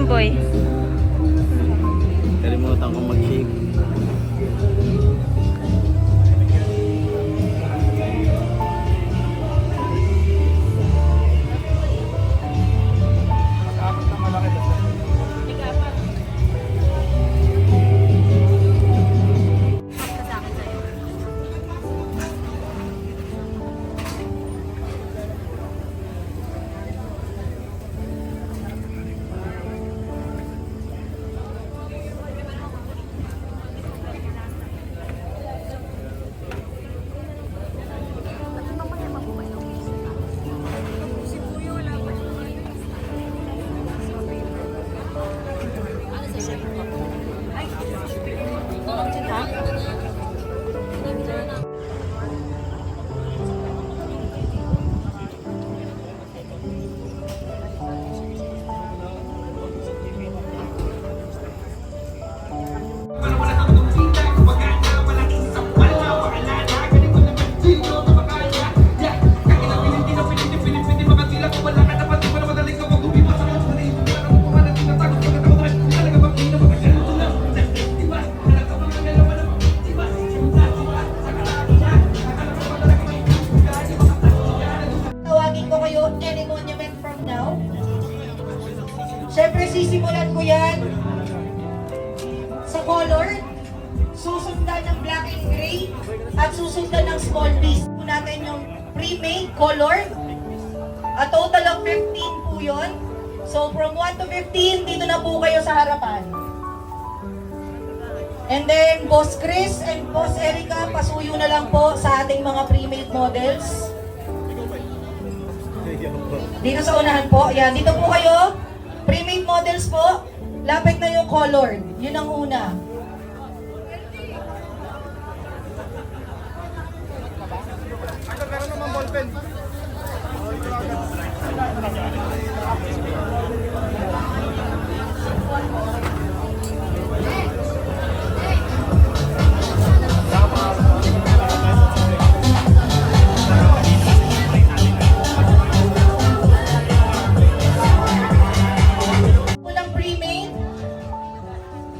Boy. Kalimutan kong mag-shake. Siyempre, sisimulan ko yan sa color, susundan ng black and gray, at susundan ng small piece. Po natin yung pre-made color. A total of 15 po yun. So, from 1 to 15, dito na po kayo sa harapan. And then, Boss Chris and Boss Erica, pasuyo na lang po sa ating mga pre-made models. Dito sa unahan po. Yan, dito po kayo. Pre-made models po. Lapit na yung color. Yun ang una. Ano, meron naman ballpen.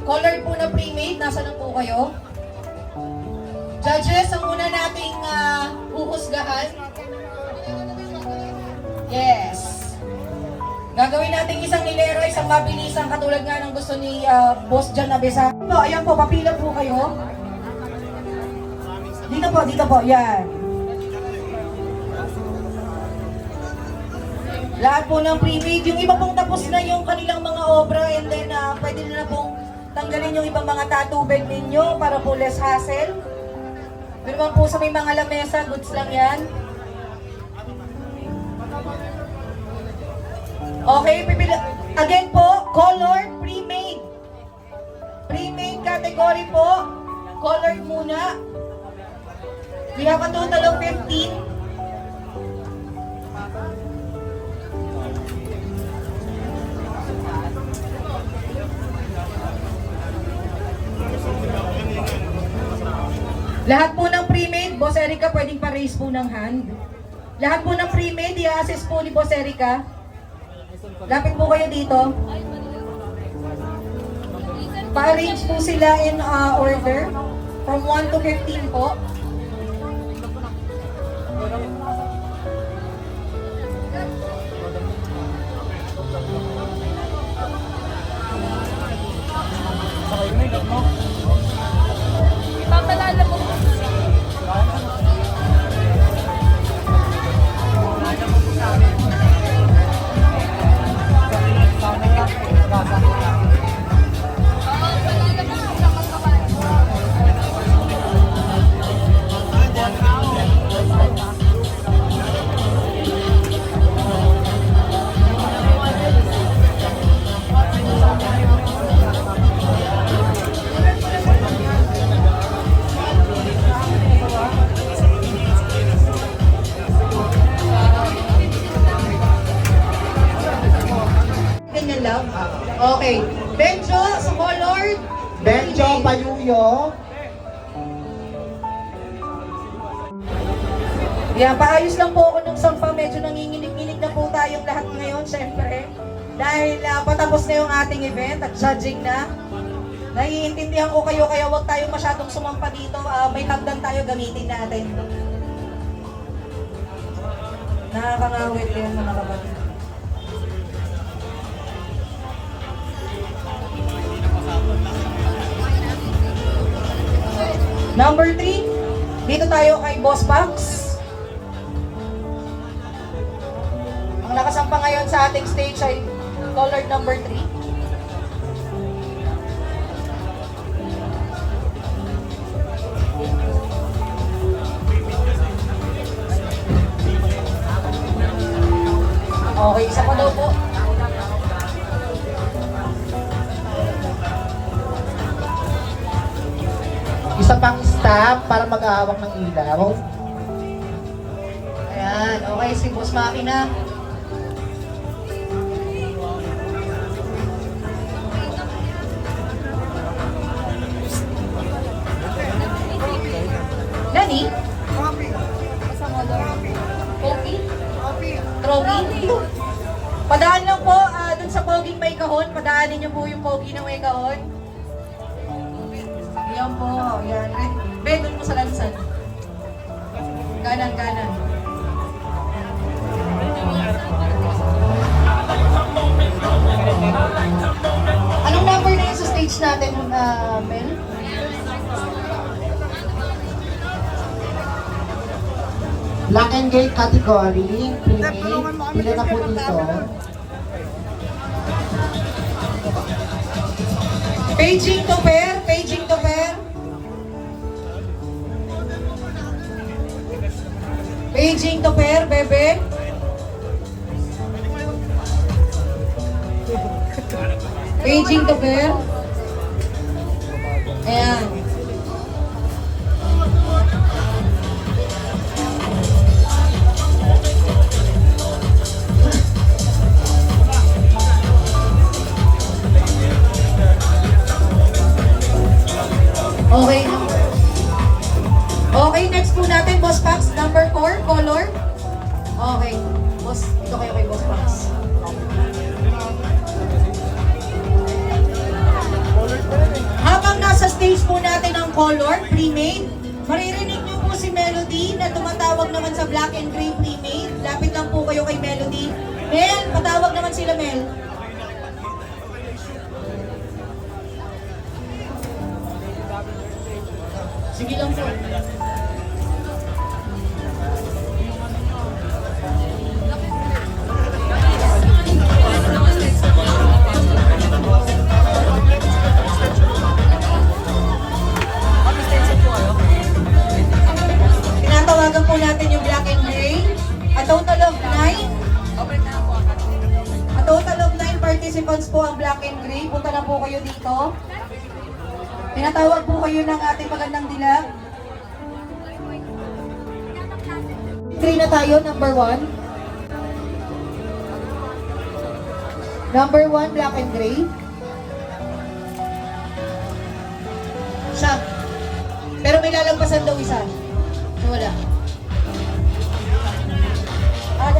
colored po na pre-made. Nasaan na po kayo? Judges, ang una nating huhusgahan. Yes. Gagawin natin isang hilera, isang mabilisang katulad nga ng gusto ni Boss John Abesa. So, ayan po, papila po kayo. Dito po, yan. Lahat po ng pre-made. Yung iba pong tapos na yung kanilang mga obra and then pwede na pong tanggalin yung ibang mga tattoo bed ninyo para po less hassle. Pero naman po sa may mga lamesa, goods lang yan. Okay, again po, color pre-made. Pre-made category po, colored muna. We have a total of 15. Lahat po ng pre-made, Boss Erica, pwedeng pa-raise po ng hand. Lahat po ng pre-made, i-assess po ni Boss Erica. Lapit po kayo dito. Pa-arrange po sila in order. From 1 to 15 po. Papalala mo. Ganyan lang? Okay. Benjo, sa color. Benjo, Payuyo. Yan, paayos lang po ako ng sampa. Medyo nanginginig-inig na po tayong lahat ngayon, syempre. Dahil patapos na yung ating event at judging na. Naiintindihan ko kayo, kaya huwag tayo masyadong sumampa dito. May tagdan tayo, gamitin natin. Nakakangawit yun, mga kapatid. Number 3, dito tayo kay Boss Pax. Ang nakasampa ngayon sa ating stage ay colored number 3. Okay, isa pa daw po. Isa pang staff para mag-aawak ng ilaw. Ayan, okay, si Boss Makina. Nani? Coffee? Trophy? Padaan lang po dun sa poging may kahon. Padaanin niyo po yung pogi na may kahon. Yan po, yan. Ben, dun mo sa lansan. Kanan. Anong number na yun sa stage natin, Mel? Black and Gray category. Pre-made. Pila na po dito. Paging to pair. Paging to pair, bebe. Paging to pair. Ayan. Okay. Okay, next po natin, Boss Pax, number 4, color. Okay. Boss, ito kayo kay Boss Pax. Colored pa rin eh. color, pre-made. Maririnig niyo po si Melody na tumatawag naman sa black and gray pre-made. Lapit lang po kayo kay Melody. Mel, patawag naman sila, Mel. Sige lang po. Tinatawagan po natin yung black and gray. A total of 9 participants po ang black and gray. Punta na po kayo dito. Tinatawag po kayo ng ating magandang dilag. 3 na tayo, number 1. Number 1, black and gray. Siya. Pero may lalagpasan daw isa. So, wala.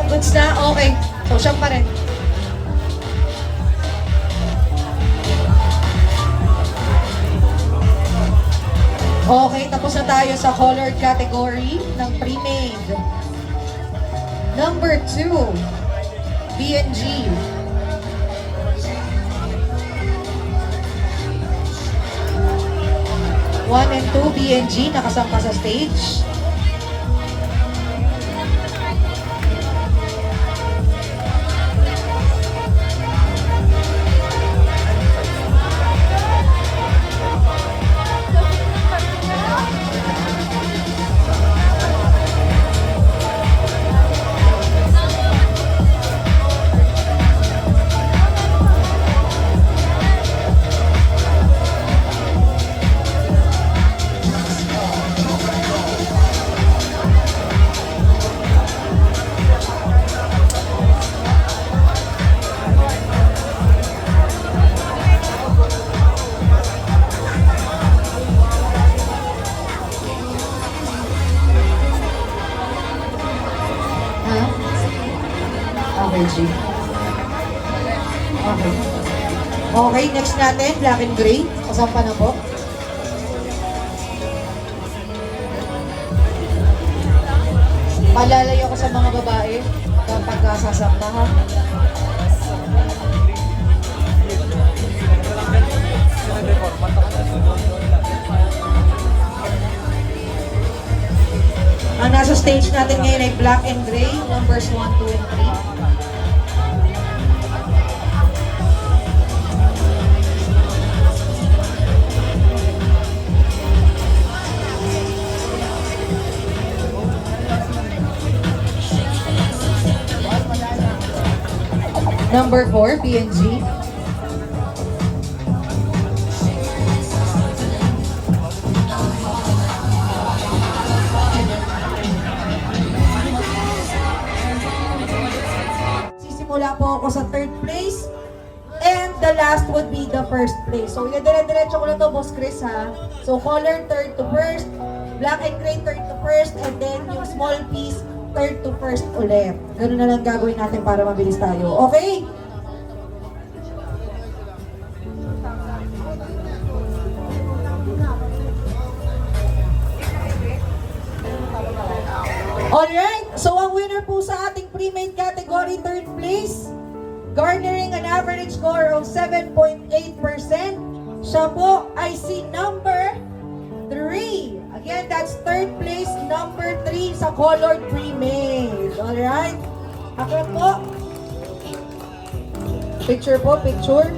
Goods na? Okay. So, siyang pa rin. Okay, tapos na tayo sa colored category ng pre-made. Number 2, B&G. One and 2, B&G, nakasangka sa stage. Okay, G. Okay. Okay, next natin, black and gray. Kasampa na po. Malalayo ko sa mga babae kapag sasampa, ha? Ang nasa stage natin ngayon ay black and gray, numbers 1, 2, and 3. Number 4, B&G. Sisimula po ako sa third place. And the last would be the first place. So, dire-diretso ko na to, Boss Chris, ha? So, color third to first, black and gray third to first, and then yung small piece third to first ulit. Ganun na lang gagawin natin para mabilis tayo. Okay? Alright, so ang winner po sa ating pre-made category, third place, garnering an average score of 7.8%. Siya po ay si number 3. Again, that's third place, number 3 sa colored pre-made. Alright? Ako po. Picture po, picture.